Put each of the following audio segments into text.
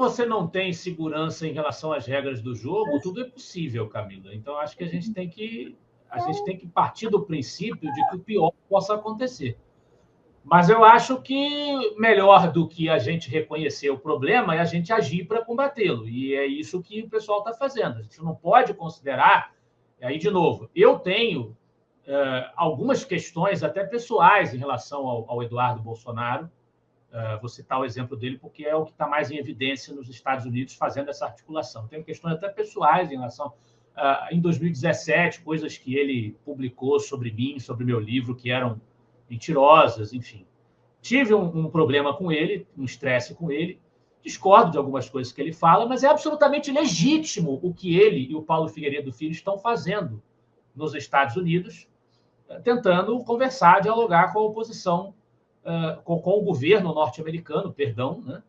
você não tem segurança em relação às regras do jogo, tudo é possível, Camila. Então, acho que a gente tem que partir do princípio de que o pior possa acontecer. Mas eu acho que melhor do que a gente reconhecer o problema é a gente agir para combatê-lo. E é isso que o pessoal está fazendo. A gente não pode considerar... Aí, de novo, eu tenho algumas questões até pessoais em relação ao Eduardo Bolsonaro. Vou citar o exemplo dele porque é o que está mais em evidência nos Estados Unidos fazendo essa articulação. Tenho questões até pessoais em relação... em 2017, coisas que ele publicou sobre mim, sobre meu livro, que eram mentirosas, enfim. Tive um problema com ele, um estresse com ele, discordo de algumas coisas que ele fala, mas é absolutamente legítimo o que ele e o Paulo Figueiredo Filho estão fazendo nos Estados Unidos, tentando conversar, dialogar com a oposição, com o governo norte-americano, perdão, né?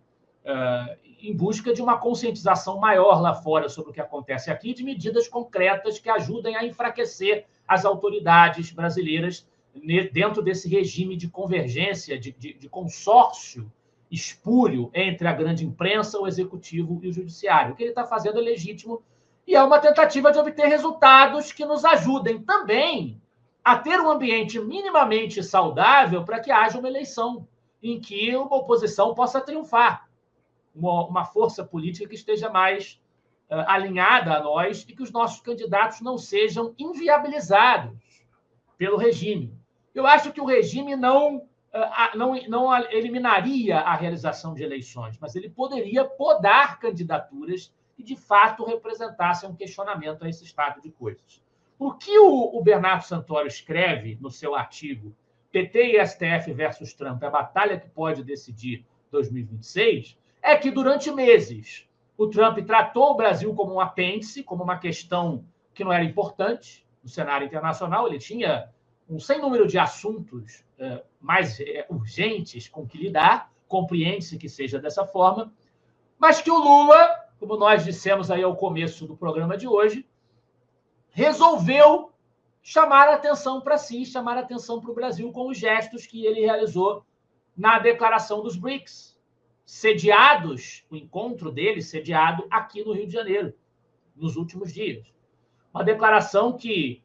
Em busca de uma conscientização maior lá fora sobre o que acontece aqui, de medidas concretas que ajudem a enfraquecer as autoridades brasileiras dentro desse regime de convergência, de consórcio espúrio entre a grande imprensa, o executivo e o judiciário. O que ele está fazendo é legítimo e é uma tentativa de obter resultados que nos ajudem também a ter um ambiente minimamente saudável para que haja uma eleição em que uma oposição possa triunfar, uma força política que esteja mais alinhada a nós e que os nossos candidatos não sejam inviabilizados pelo regime. Eu acho que o regime não eliminaria a realização de eleições, mas ele poderia podar candidaturas que, de fato, representassem um questionamento a esse estado de coisas. O que o Bernardo Santoro escreve no seu artigo PT e STF versus Trump, a batalha que pode decidir 2026, é que, durante meses, o Trump tratou o Brasil como um apêndice, como uma questão que não era importante no cenário internacional. Ele tinha um sem número de assuntos mais urgentes com que lidar, compreende-se que seja dessa forma, mas que o Lula, como nós dissemos aí ao começo do programa de hoje, resolveu chamar a atenção para si, chamar a atenção para o Brasil com os gestos que ele realizou na declaração dos BRICS, o encontro dele sediado aqui no Rio de Janeiro, nos últimos dias. Uma declaração que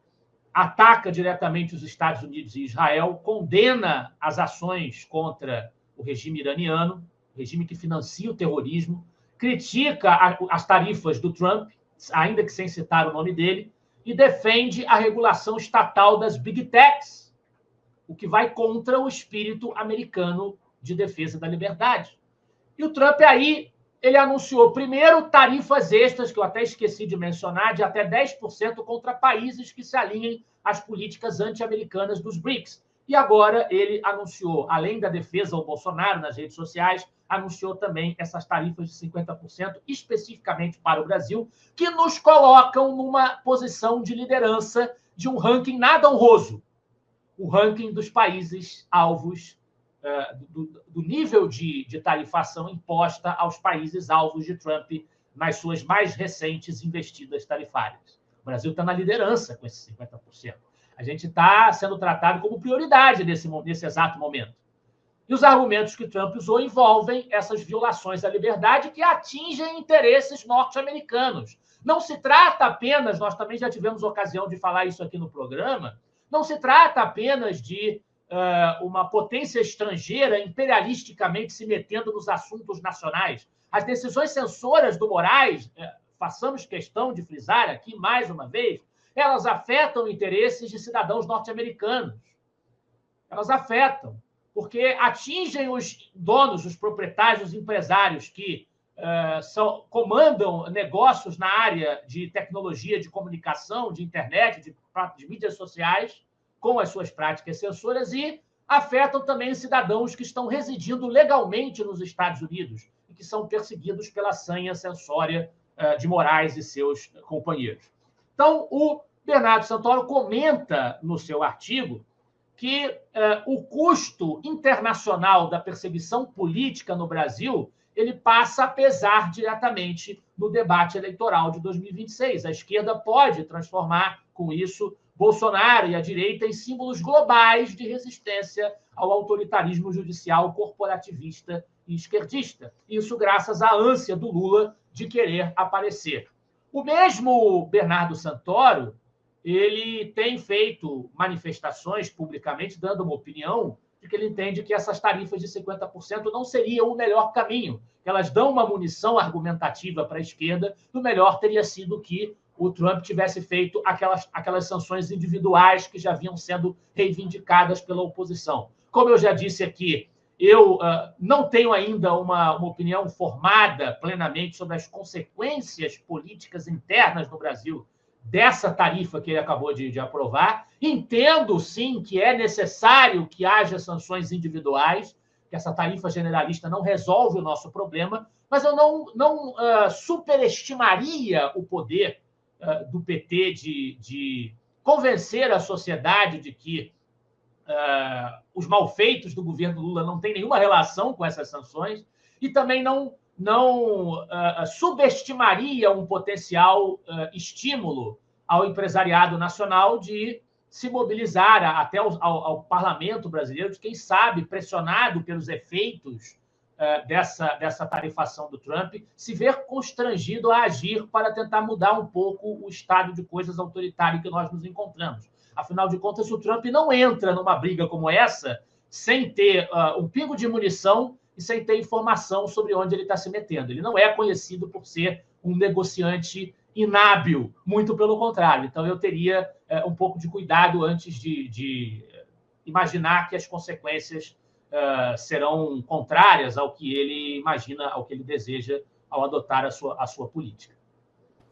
ataca diretamente os Estados Unidos e Israel, condena as ações contra o regime iraniano, regime que financia o terrorismo, critica as tarifas do Trump, ainda que sem citar o nome dele, e defende a regulação estatal das Big Techs, o que vai contra o espírito americano de defesa da liberdade. E o Trump aí, ele anunciou primeiro tarifas extras, que eu até esqueci de mencionar, de até 10% contra países que se alinhem às políticas anti-americanas dos BRICS. E agora ele anunciou, além da defesa ao Bolsonaro nas redes sociais, anunciou também essas tarifas de 50% especificamente para o Brasil, que nos colocam numa posição de liderança de um ranking nada honroso, o ranking dos países alvos do nível de tarifação imposta aos países alvos de Trump nas suas mais recentes investidas tarifárias. O Brasil está na liderança com esses 50%. A gente está sendo tratado como prioridade nesse exato momento. E os argumentos que Trump usou envolvem essas violações à liberdade que atingem interesses norte-americanos. Não se trata apenas, nós também já tivemos ocasião de falar isso aqui no programa, não se trata apenas de uma potência estrangeira imperialisticamente se metendo nos assuntos nacionais. As decisões censoras do Moraes, façamos questão de frisar aqui mais uma vez, elas afetam interesses de cidadãos norte-americanos. Elas afetam, porque atingem os donos, os proprietários, os empresários que comandam negócios na área de tecnologia, de comunicação, de internet, de mídias sociais, com as suas práticas censoras, e afetam também os cidadãos que estão residindo legalmente nos Estados Unidos e que são perseguidos pela sanha censória de Moraes e seus companheiros. Então, o Bernardo Santoro comenta no seu artigo que o custo internacional da perseguição política no Brasil ele passa a pesar diretamente no debate eleitoral de 2026. A esquerda pode transformar, com isso, Bolsonaro e a direita em símbolos globais de resistência ao autoritarismo judicial corporativista e esquerdista. Isso graças à ânsia do Lula de querer aparecer. O mesmo Bernardo Santoro, ele tem feito manifestações publicamente, dando uma opinião de que ele entende que essas tarifas de 50% não seriam o melhor caminho, que elas dão uma munição argumentativa para a esquerda, o melhor teria sido que o Trump tivesse feito aquelas sanções individuais que já vinham sendo reivindicadas pela oposição. Como eu já disse aqui, eu não tenho ainda uma opinião formada plenamente sobre as consequências políticas internas no Brasil dessa tarifa que ele acabou de aprovar. Entendo, sim, que é necessário que haja sanções individuais, que essa tarifa generalista não resolve o nosso problema, mas eu não superestimaria o poder do PT de convencer a sociedade de que os malfeitos do governo Lula não têm nenhuma relação com essas sanções, e também não subestimaria um potencial estímulo ao empresariado nacional de se mobilizar até ao parlamento brasileiro, de quem sabe, pressionado pelos efeitos dessa tarifação do Trump, se ver constrangido a agir para tentar mudar um pouco o estado de coisas autoritário que nós nos encontramos. Afinal de contas, o Trump não entra numa briga como essa sem ter um pingo de munição e sem ter informação sobre onde ele está se metendo. Ele não é conhecido por ser um negociante inábil, muito pelo contrário. Então, eu teria um pouco de cuidado antes de imaginar que as consequências serão contrárias ao que ele imagina, ao que ele deseja ao adotar a sua política.